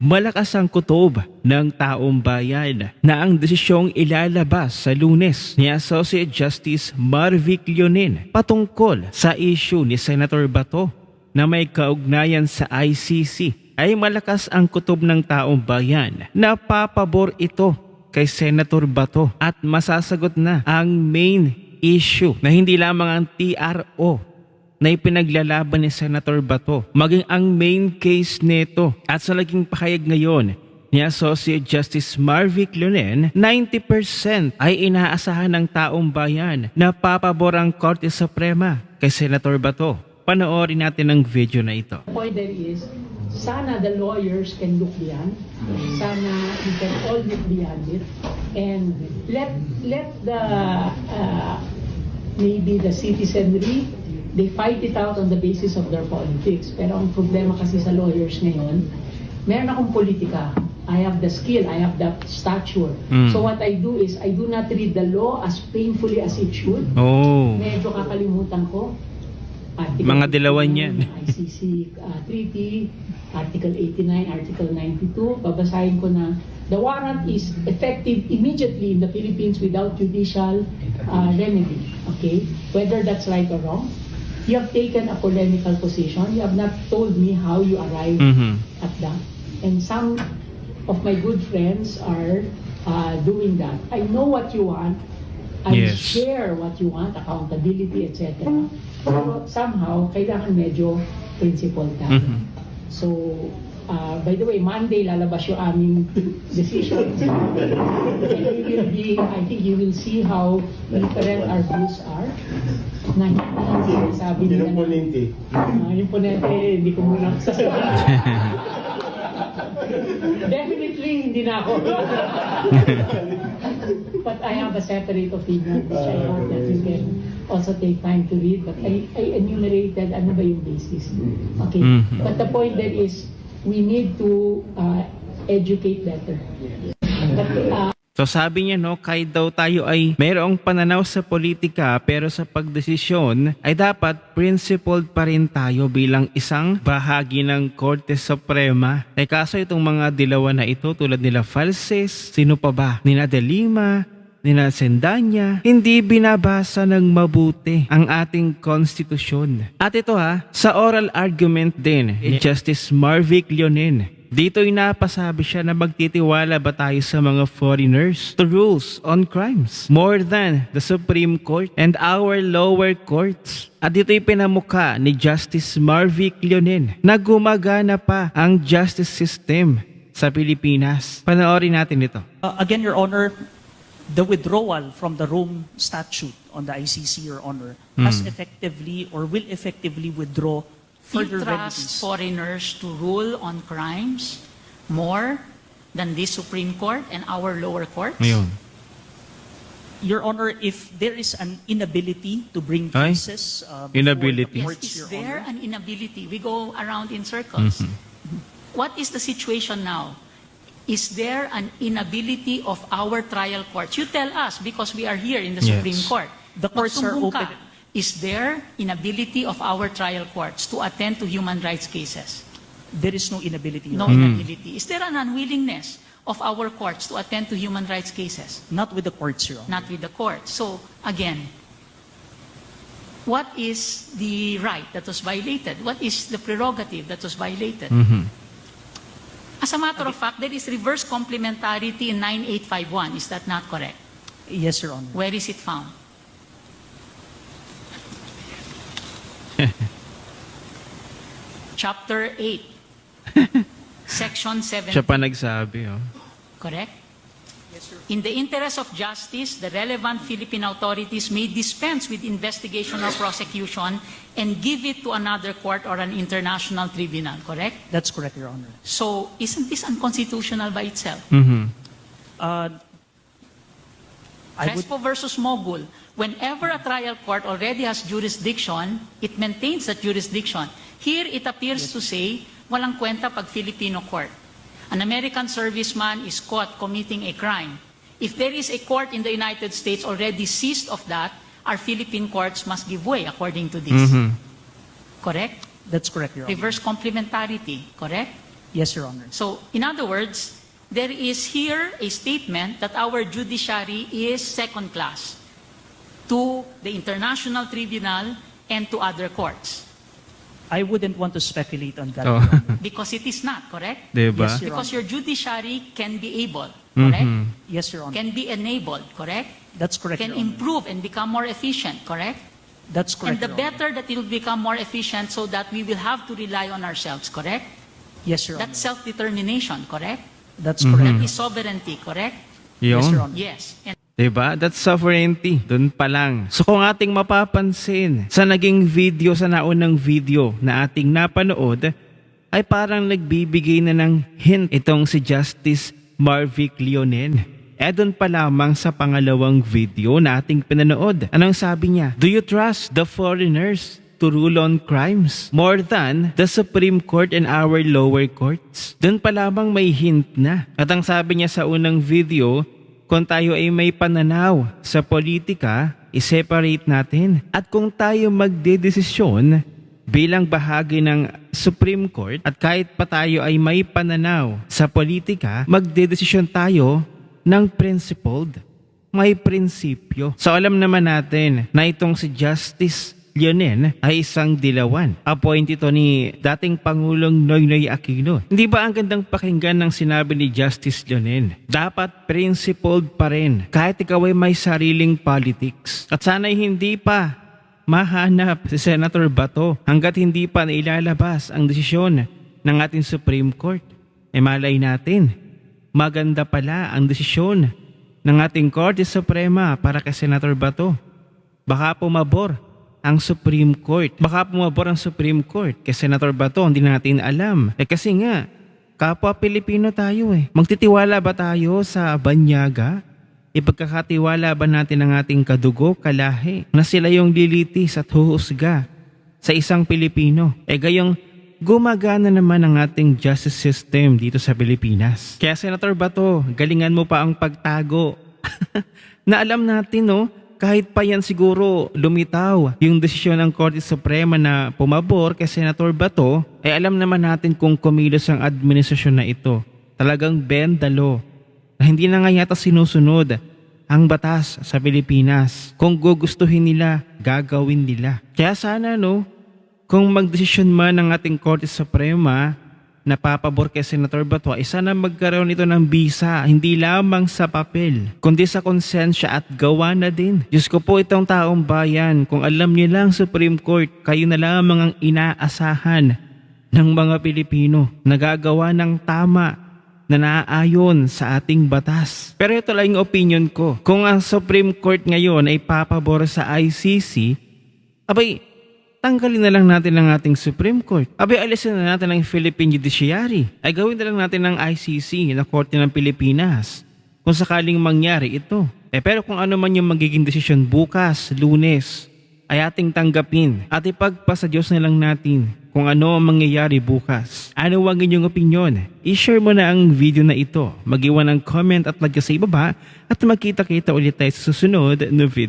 Malakas ang kutob ng taong bayan na ang desisyong ilalabas sa Lunes ni Associate Justice Marvic Leonin patungkol sa issue ni Senator Bato na may kaugnayan sa ICC ay malakas ang kutob ng taong bayan na papabor ito kay Senator Bato at masasagot na ang main issue na hindi lamang ang TRO na ipinaglalaban ni Senator Bato, maging ang main case nito. At sa naging pahayag ngayon ni Associate Justice Marvic Leonin, 90% ay inaasahan ng taong bayan na papabor ang Korte Suprema kay Senator Bato. Panoorin natin ang video na ito. The point there is, sana the lawyers can look beyond. Sana we can all look beyond it. And let the, maybe the citizenry, they fight it out on the basis of their politics. Pero ang problema kasi sa lawyers ngayon, meron akong politika. I have the skill, I have the stature. So what I do is, I do not read the law as painfully as it should. Medyo kakalimutan ko. Mga dilawan yan. ICC Treaty, Article 89, Article 92. Babasahin ko na the warrant is effective immediately in the Philippines without judicial remedy. Okay? Whether that's right or wrong. You have taken a polemical position. You have not told me how you arrived at that. And some of my good friends are doing that. I know what you want. I share what you want, accountability, etc. Pero somehow, kailangan medyo principled tayo. So, by the way, Monday lalabas yung aming decision. And we will be, I think you will see how different our views are. Na hindi sabi nila na, yung ponente, hindi ko muna sasabihin. Definitely, hindi na ako. But I have a separate opinion, which I hope that you can also take time to read. But I enumerated ano ba yung basis. Okay. But the point there is, we need to educate better. But, so sabi niya kahit daw tayo ay mayroong pananaw sa politika pero sa pagdesisyon ay dapat principled pa rin tayo bilang isang bahagi ng Korte Suprema. Kaso itong mga dilawan na ito tulad nila Falses, sino pa ba? Nina De Lima, nina Sendanya, hindi binabasa ng mabuti ang ating konstitusyon. At ito sa oral argument din ni Justice Marvic Leonin, dito'y napasabi siya na magtitiwala ba tayo sa mga foreigners to rules on crimes more than the Supreme Court and our lower courts. At dito'y pinamukha ni Justice Marvic Leonin na gumagana pa ang justice system sa Pilipinas. Panoorin natin ito. Again, Your Honor, the withdrawal from the Rome Statute on the ICC, Your Honor, has effectively or will effectively withdraw further remedies. Foreigners to rule on crimes more than the Supreme Court and our lower courts? Ngayon. Your Honor, if there is an inability to bring cases Inability. before the courts, Is Your there Honor, an inability? We go around in circles. What is the situation now? Is there an inability of our trial courts? You tell us because we are here in the Supreme Court. The courts are Magsumbong open. ka. Is there inability of our trial courts to attend to human rights cases? There is no inability, Your No Honor. inability. Is there an unwillingness of our courts to attend to human rights cases? Not with the courts, Your Honor. Not with the courts. So, again, what is the right that was violated? What is the prerogative that was violated? As a matter of fact, there is reverse complementarity in 9851. Is that not correct? Yes, Your Honor. Where is it found? Chapter 8, Section 7. Siya pa nagsabi. Correct? In the interest of justice, the relevant Philippine authorities may dispense with investigation or prosecution and give it to another court or an international tribunal. Correct? That's correct, Your Honor. So, isn't this unconstitutional by itself? I would, Crespo versus Mogul, whenever a trial court already has jurisdiction, it maintains that jurisdiction. Here, it appears to say, walang kwenta pag Filipino court. An American serviceman is caught committing a crime. If there is a court in the United States already seized of that, our Philippine courts must give way according to this. Correct? that's correct, Your Honor. Reverse complementarity, correct? Yes, Your Honor. So, in other words, there is here a statement that our judiciary is second class to the International Tribunal and to other courts. I wouldn't want to speculate on that. Oh. Your Honor. Because it is not, correct? Diba? Yes, Your Because Honor. your judiciary can be able, correct? Yes, Your Honor. Can be enabled, correct? That's correct, Can Your Honor. improve and become more efficient, correct? That's And correct, the Your Honor. better that it will become more efficient so that we will have to rely on ourselves, correct? Yes, Your Honor. That's self-determination, correct? That's correct. That is sovereignty, correct? Yes, Yun. Your Honor. Yes. And Diba? That's sovereignty. Doon pa lang. So kung ating mapapansin sa naging video, sa naunang video na ating napanood, ay parang nagbibigay na ng hint itong si Justice Marvic Leonen. Doon pa lamang sa pangalawang video na ating pinanood. Anong sabi niya? Do you trust the foreigners to rule on crimes more than the Supreme Court and our lower courts? Doon pa lamang may hint na. At ang sabi niya sa unang video, kung tayo ay may pananaw sa politika, i-separate natin. At kung tayo magdedesisyon bilang bahagi ng Supreme Court at kahit pa tayo ay may pananaw sa politika, magdedesisyon tayo ng principled. May prinsipyo. So alam naman natin na itong si Justice Leonen ay isang dilawan. Appointee ito ni dating Pangulong Noynoy Aquino. Hindi ba ang gandang pakinggan ng sinabi ni Justice Leonen? Dapat principled pa rin kahit ikaw ay may sariling politics. At sana'y hindi pa mahanap si Senator Bato hanggat hindi pa nailalabas ang desisyon ng ating Supreme Court. Malay natin, maganda pala ang desisyon ng ating Korte Suprema para kay Senator Bato. Baka pumabor ang Supreme Court. Baka pumabor ang Supreme Court kay Senator Bato, hindi natin alam. Kasi nga, kapwa Pilipino tayo Magtitiwala ba tayo sa banyaga? Ipagkakatiwala ba natin ang ating kadugo, kalahi, na sila yung lilitis at huhusga sa isang Pilipino? Gayong gumagana naman ang ating justice system dito sa Pilipinas. Kaya Senator Bato, galingan mo pa ang pagtago. Na alam natin kahit pa yan siguro lumitaw yung desisyon ng Korte Suprema na pumabor kay Senator Bato, alam naman natin kung kumilos ang administrasyon na ito. Talagang bend the law. Na hindi na nga yata sinusunod ang batas sa Pilipinas. Kung gugustuhin nila, gagawin nila. Kaya sana kung magdesisyon man ng ating Korte Suprema na papabor kay Senator Bato, sana magkaroon ito ng bisa, hindi lamang sa papel, kundi sa konsensya at gawa na din. Diyos ko po, itong taong bayan, kung alam niyo lang Supreme Court, kayo na lamang ang inaasahan ng mga Pilipino, nagagawa ng tama na naaayon sa ating batas. Pero ito lang yung opinion ko. Kung ang Supreme Court ngayon ay papabor sa ICC, tanggalin na lang natin ang ating Supreme Court. Alisin na natin ang Philippine Judiciary. Gawin na lang natin ang ICC, na Korte ng Pilipinas, kung sakaling mangyari ito. Pero kung ano man yung magiging desisyon bukas, Lunes, ay ating tanggapin at ipagpasa Diyos na lang natin kung ano ang mangyayari bukas. Ano ang inyong opinion? I-share mo na ang video na ito. Mag-iwan ng comment at like sa ibaba at magkita-kita ulit tayo sa susunod na video.